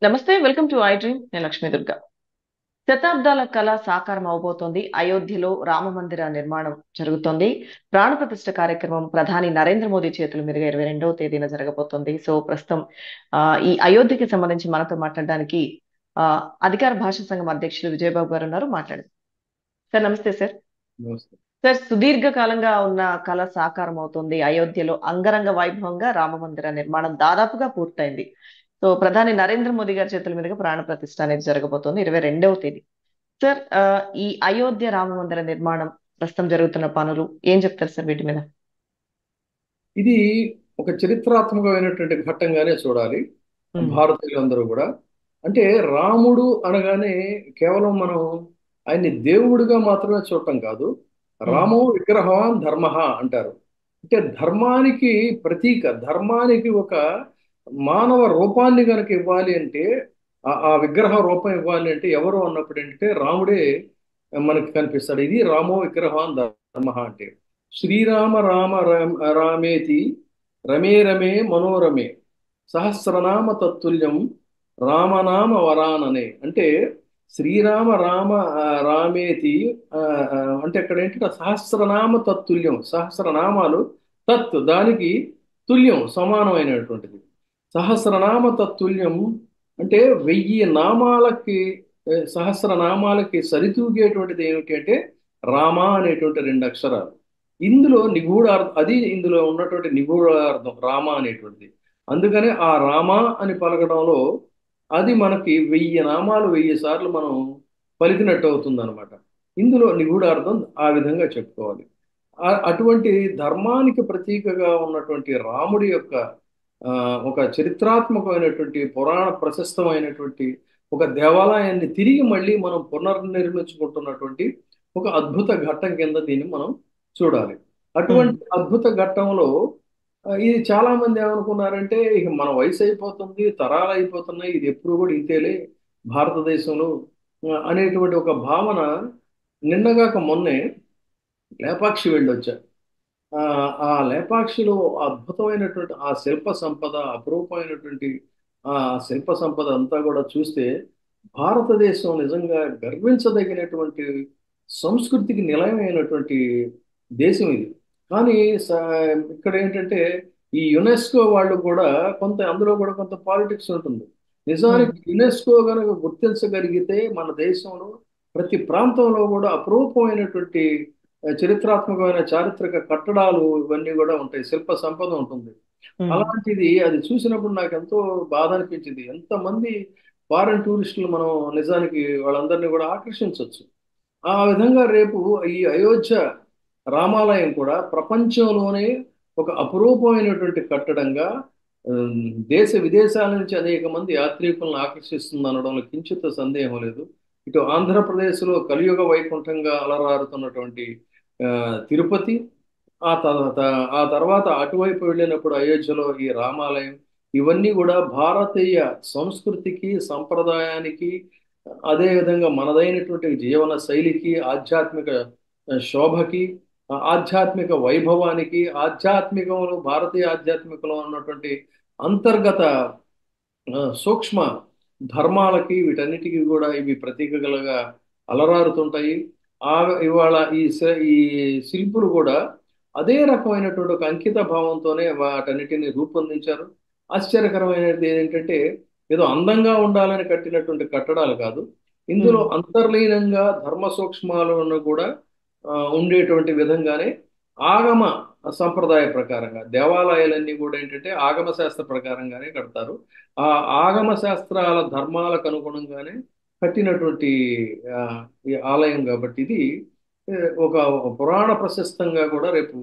నమస్తే, welcome to I dream. నేను లక్ష్మీ దుర్గా. శతాబ్దాల కళ సాకారం అవబోతోంది. అయోధ్యలో రామ మందిర నిర్మాణం జరుగుతోంది. ప్రాణ ప్రతిష్ఠ కార్యక్రమం ప్రధాని నరేంద్ర మోదీ చేతుల మీదుగా 22వ తేదీన జరగబోతోంది. సో ప్రస్తుతం ఈ అయోధ్యకి సంబంధించి మనతో మాట్లాడడానికి ఆ, అధికార భాషా సంఘం అధ్యక్షులు విజయబాబు గారు ఉన్నారు. మాట్లాడండి సార్. నమస్తే సార్. నమస్తే. సార్, సుదీర్ఘ కాలంగా ఉన్న కళ సాకారం అవుతుంది. అయోధ్యలో అంగరంగ వైభవంగా రామ మందిర నిర్మాణం దాదాపుగా పూర్తయింది. సో ప్రధాని నరేంద్ర మోదీ గారి చేతుల మీదుగా ప్రాణ ప్రతిష్ఠ అనేది జరగబోతోంది 22వ తేదీ. సార్, ఈ అయోధ్య రామ మందిర నిర్మాణం ప్రస్తుతం జరుగుతున్న పనులు ఏం చెప్తారు సార్ వీటి మీద? ఇది ఒక చరిత్రాత్మకమైనటువంటి ఘట్టంగానే చూడాలి ఉమ్, భారతీయులందరూ కూడా. అంటే రాముడు అనగానే కేవలం మనం ఆయన్ని దేవుడిగా మాత్రమే చూడటం కాదు. ఉమ్, రామో విగ్రహవాన్ ధర్మ అంటారు. అంటే ధర్మానికి ప్రతీక, ధర్మానికి ఒక మానవ రూపాన్ని కనుక ఇవ్వాలి అంటే, ఆ విగ్రహ రూపం ఇవ్వాలి అంటే ఎవరు అన్నప్పుడు ఏంటంటే రాముడే మనకి కనిపిస్తాడు. ఇది రామో విగ్రహవాన్ ధర్మ అంటే. శ్రీరామ రామ రామేతి రమే రమే మనోరమే సహస్రనామ తత్తుల్యం రామనామ వరాననే. అంటే శ్రీరామ రామ రామేతి, ఆ, అంటే అక్కడ ఏంటంటే సహస్రనామ తత్తుల్యం, సహస్రనామాలు తత్ దానికి తుల్యం సమానమైనటువంటిది. సహస్రనామ తత్తుల్యం అంటే 1000 నామాలకి, సహస్రనామాలకి సరితూగేటువంటిది ఏమిటి అంటే రామ అనేటువంటి 2 అక్షరాలు. ఇందులో నిగూఢార్థం, అది ఇందులో ఉన్నటువంటి నిగూఢార్థం రామ అనేటువంటిది. అందుకనే ఆ రామ అని పలకడంలో అది మనకి 1000 నామాలు 1000 సార్లు మనం పలికినట్టు అవుతుంది అనమాట. ఇందులో నిగూఢార్థం ఆ విధంగా చెప్పుకోవాలి. అటువంటి ధర్మానికి ప్రతీకగా ఉన్నటువంటి రాముడి యొక్క ఒక చరిత్రాత్మకమైనటువంటి పురాణ ప్రశస్తమైనటువంటి ఒక దేవాలయాన్ని తిరిగి మళ్ళీ మనం పునర్నిర్మించుకుంటున్నటువంటి ఒక అద్భుత ఘట్టం కింద దీన్ని మనం చూడాలి. ఉమ్, అటువంటి అద్భుత ఘట్టంలో ఇది చాలా మంది ఏమనుకున్నారంటే ఇక మన వయసు అయిపోతుంది, తరాలు అయిపోతున్నాయి, ఇది ఎప్పుడు కూడా ఇంతేలే భారతదేశంలో అనేటువంటి ఒక భావన నిన్నగాక మొన్నే లేపాక్షి వెళ్ళొచ్చా. ఆ ఆ లేపాక్షిలో అద్భుతమైనటువంటి ఆ శిల్ప సంపద, అపురూపమైనటువంటి ఆ శిల్ప సంపద అంతా కూడా చూస్తే భారతదేశం నిజంగా గర్వించదగినటువంటి సంస్కృతికి నిలయమైనటువంటి దేశం ఇది. కానీ స- ఇక్కడ ఏంటంటే ఈ యునెస్కో వాళ్ళు కూడా కొంత, అందులో కూడా కొంత పాలిటిక్స్ ఉంటుంది. ఉమ్, నిజానికి యునెస్కో కనుక గుర్తించగలిగితే మన దేశంలో ప్రతి ప్రాంతంలో కూడా అపురూపమైనటువంటి చరిత్రాత్మకమైన చారిత్రక కట్టడాలు ఇవన్నీ కూడా ఉంటాయి, శిల్ప సంపద ఉంటుంది. ఉమ్, అలాంటిది అది చూసినప్పుడు నాకు ఎంతో బాధ అనిపించింది. ఎంతమంది ఫారెన్ టూరిస్టులు మనం నిజానికి వాళ్ళందరినీ కూడా ఆకర్షించవచ్చు. ఆ విధంగా రేపు ఈ అయోధ్య రామాలయం కూడా ప్రపంచంలోనే ఒక అపురూపమైనటువంటి కట్టడంగా, ఉమ్, దేశ విదేశాల నుంచి అనేక మంది యాత్రికులను ఆకర్షిస్తుంది అనడంలో కించిత్ సందేహం లేదు. ఇటు ఆంధ్రప్రదేశ్లో కలియుగ వైకుంఠంగా అలరారుతున్నటువంటి ఆ, తిరుపతి, ఆ తర్వాత అటువైపు వెళ్ళినప్పుడు అయోధ్యలో ఈ రామాలయం, ఇవన్నీ కూడా భారతీయ సంస్కృతికి సంప్రదాయానికి, అదేవిధంగా మనదైనటువంటి జీవన శైలికి, ఆధ్యాత్మిక శోభకి, ఆధ్యాత్మిక వైభవానికి, ఆధ్యాత్మికంలో భారతీయ ఆధ్యాత్మికంలో ఉన్నటువంటి అంతర్గత సూక్ష్మ ధర్మాలకి, వీటన్నిటికీ కూడా ఇవి ప్రతీకలుగా అలరారుతుంటాయి. ఆ ఇవాళ ఈ శిల్పులు కూడా అదే రకమైనటువంటి ఒక అంకిత భావంతోనే వాటన్నిటిని రూపొందించారు. ఆశ్చర్యకరమైనది ఏంటంటే ఏదో అందంగా ఉండాలని కట్టినటువంటి కట్టడాలు కాదు. ఇందులో ఉమ్, అంతర్లీనంగా ధర్మ సూక్ష్మాలను కూడా ఉండేటువంటి విధంగానే ఆగమ సంప్రదాయ ప్రకారంగా దేవాలయాలన్నీ కూడా ఏంటంటే ఆగమ శాస్త్ర ప్రకారంగానే కడతారు. ఆ ఆగమ శాస్త్రాల ధర్మాలకు అనుగుణంగానే కట్టినటువంటి ఆ, ఈ ఆలయం కాబట్టి ఇది ఏ, ఒక పురాణ ప్రశస్తంగా కూడా రేపు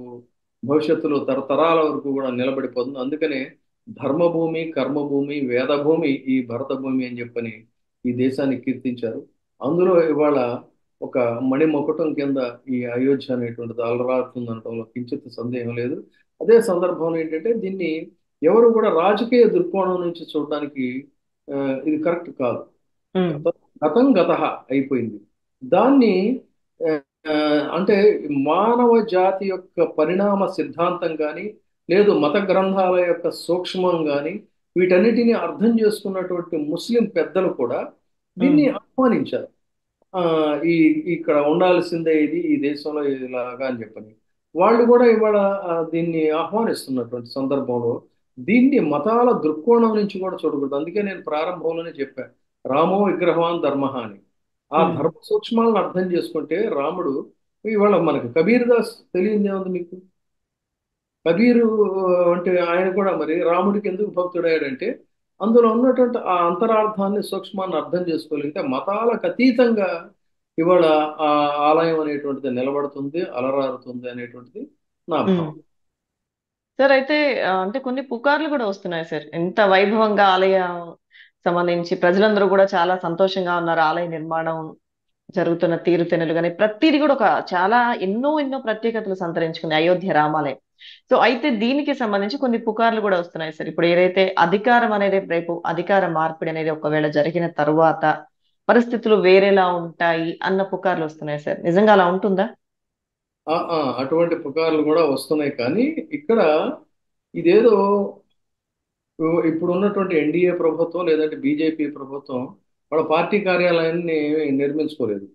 భవిష్యత్తులో తరతరాల వరకు కూడా నిలబడిపోతుంది. అందుకనే ధర్మభూమి, కర్మభూమి, వేదభూమి ఈ భరత భూమి అని చెప్పని ఈ దేశాన్ని కీర్తించారు. అందులో ఇవాళ ఒక మణిమకుటం కింద ఈ అయోధ్య అనేటువంటిది అలరారుతుంది అనడంలో కించిత్ సందేహం లేదు. అదే సందర్భంలో ఏంటంటే దీన్ని ఎవరు కూడా రాజకీయ దృక్కోణం నుంచి చూడడానికి ఆ, ఇది కరెక్ట్ కాదు. ఉమ్, గతం గతం గతః అయిపోయింది. దాన్ని ఆ, ఆ, అంటే మానవ జాతి యొక్క పరిణామ సిద్ధాంతం కానీ, లేదు మత గ్రంథాల యొక్క సూక్ష్మం కానీ, వీటన్నిటిని అర్థం చేసుకున్నటువంటి ముస్లిం పెద్దలు కూడా ఉమ్, దీన్ని ఆహ్వానించారు. ఆ, ఈ ఇక్కడ ఉండాల్సిందే ఇది ఈ దేశంలో ఇలాగా అని చెప్పని వాళ్ళు కూడా ఇవాళ దీన్ని ఆహ్వానిస్తున్నటువంటి సందర్భంలో దీన్ని మతాల దృక్కోణం నుంచి కూడా చూడకూడదు. అందుకే నేను ప్రారంభంలోనే చెప్పాను, రామో విగ్రహవాన్ ధర్మః అని. ఆ ఉమ్. ధర్మ సూక్ష్మాలను అర్థం చేసుకుంటే రాముడు ఇవాళ మనకు కబీర్ దాస్ తెలియదు ఏముంది మీకు? కబీరు అంటే ఆయన కూడా మరి రాముడికి ఎందుకు భక్తుడయ్యాడంటే అందులో ఉన్నటువంటి ఆ అంతరార్థాన్ని సూక్ష్మాన్ని అర్థం చేసుకోగలిగితే మతాలకు అతీతంగా ఇవాళ ఆ ఆలయం అనేటువంటిది నిలబడుతుంది, అలరారుతుంది అనేటువంటిది నా ఉమ్. భావం. సార్ అయితే అంటే కొన్ని పుకార్లు కూడా వస్తున్నాయి సార్, ఎంత వైభవంగా ఆలయం సంబంధించి ప్రజలందరూ కూడా చాలా సంతోషంగా ఉన్నారు, ఆలయ నిర్మాణం జరుగుతున్న తీరుతెన్నులు కానీ ప్రతిదీ కూడా ఒక చాలా ఎన్నో ఎన్నో ప్రత్యేకతలు సంతరించుకుంది అయోధ్య రామాలయం. సో అయితే దీనికి సంబంధించి కొన్ని పుకార్లు కూడా వస్తున్నాయి సార్. ఇప్పుడు ఏదైతే అధికారం అనేది రేపు అధికార మార్పిడి అనేది ఒకవేళ జరిగిన తరువాత పరిస్థితులు వేరేలా ఉంటాయి అన్న పుకార్లు వస్తున్నాయి సార్, నిజంగా అలా ఉంటుందా? అటువంటి పుకార్లు కూడా వస్తున్నాయి కానీ ఇక్కడ ఇదేదో ఇప్పుడు ఉన్నటువంటి ఎన్డీఏ ప్రభుత్వం లేదంటే బీజేపీ ప్రభుత్వం వాళ్ళ పార్టీ కార్యాలయాన్ని నిర్మించుకోలేదు.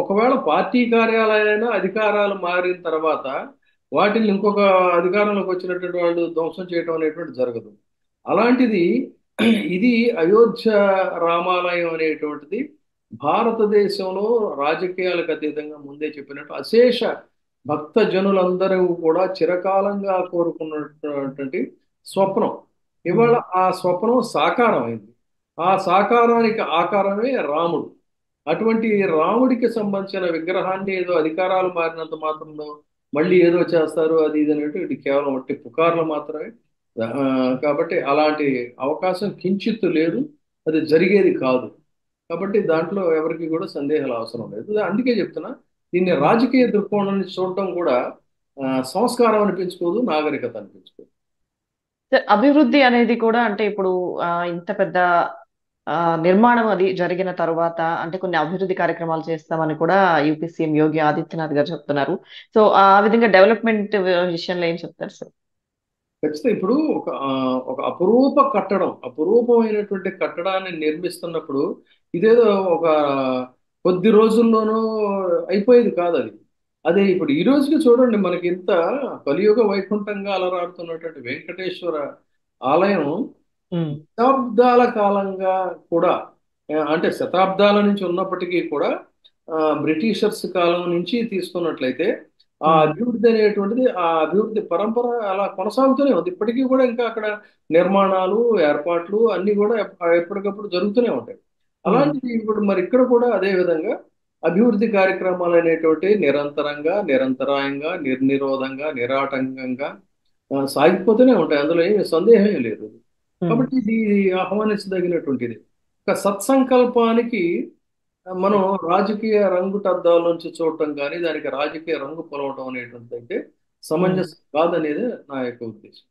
ఒకవేళ పార్టీ కార్యాలయాలైనా అధికారాలు మారిన తర్వాత వాటిని ఇంకొక అధికారంలోకి వచ్చినటువంటి వాళ్ళు ధ్వంసం చేయడం అనేటువంటి జరగదు. అలాంటిది ఇది అయోధ్య రామాలయం అనేటువంటిది భారతదేశంలో రాజకీయాలకు అతీతంగా ముందే చెప్పినట్టు అశేష భక్త జనులందరూ కూడా చిరకాలంగా కోరుకున్నటువంటి స్వప్నం. ఉమ్, ఇవాళ ఆ స్వప్నం సాకారమైంది. ఆ సాకారానికి ఆకారమే రాముడు. అటువంటి రాముడికి సంబంధించిన విగ్రహాన్ని ఏదో అధికారాలు మారినంత మాత్రంలో మళ్ళీ ఏదో చేస్తారు అది ఇది అనేటు ఇది కేవలం వట్టి పుకార్లు మాత్రమే. ఆ, కాబట్టి అలాంటి అవకాశం కించిత్తు లేదు, అది జరిగేది కాదు. కాబట్టి దాంట్లో ఎవరికి కూడా సందేహాలు అవసరం లేదు. అందుకే చెప్తున్నా, దీన్ని ఉమ్. రాజకీయ దృక్కోణం నుంచి చూడటం కూడా సంస్కారం అనిపించుకోదు, నాగరికత అనిపించుకోదు. సార్, అభివృద్ధి అనేది కూడా అంటే ఇప్పుడు ఇంత పెద్ద ఆ, నిర్మాణం అది జరిగిన తరువాత అంటే కొన్ని అభివృద్ధి కార్యక్రమాలు చేస్తామని కూడా యూపీ సీఎం యోగి ఆదిత్యనాథ్ గారు చెప్తున్నారు. సో ఆ విధంగా డెవలప్మెంట్ విషయంలో ఏం చెప్తారు సార్? ఖచ్చితంగా ఇప్పుడు ఒక అపురూప కట్టడం, అపురూపమైనటువంటి కట్టడాన్ని నిర్మిస్తున్నప్పుడు ఇదేదో ఒక కొద్ది రోజుల్లోనూ అయిపోయేది కాదు అది. అదే ఇప్పుడు ఈ రోజుకి చూడండి, మనకి ఇంత కలియుగ వైకుంఠంగా అలరాడుతున్నటువంటి వెంకటేశ్వర ఆలయం ఉమ్, శతాబ్దాల కాలంగా కూడా అంటే శతాబ్దాల నుంచి ఉన్నప్పటికీ కూడా బ్రిటిషర్స్ కాలం నుంచి తీసుకున్నట్లయితే ఆ ఉమ్, అభివృద్ధి అనేటువంటిది ఆ అభివృద్ధి పరంపర అలా కొనసాగుతూనే ఉంది. ఇప్పటికీ కూడా ఇంకా అక్కడ నిర్మాణాలు ఏర్పాట్లు అన్ని కూడా ఎప్పటికప్పుడు జరుగుతూనే ఉంటాయి. ఉమ్, అలాంటిది ఇప్పుడు మరి ఇక్కడ కూడా అదే విధంగా అభివృద్ధి కార్యక్రమాలు అనేటువంటి నిరంతరంగా నిరంతరాయంగా నిర్నిరోధంగా నిరాటంకంగా సాగిపోతూనే ఉంటాయి. అందులో ఏమి సందేహం లేదు. ఉమ్. కాబట్టి ఇది ఆహ్వానించదగినటువంటిది. ఒక సత్సంకల్పానికి మనం రాజకీయ రంగుటద్దాల నుంచి చూడటం కానీ దానికి రాజకీయ రంగు పొలవటం అనేటువంటిది అయితే ఉమ్. సమంజసం కాదనేది నా యొక్క ఉద్దేశం.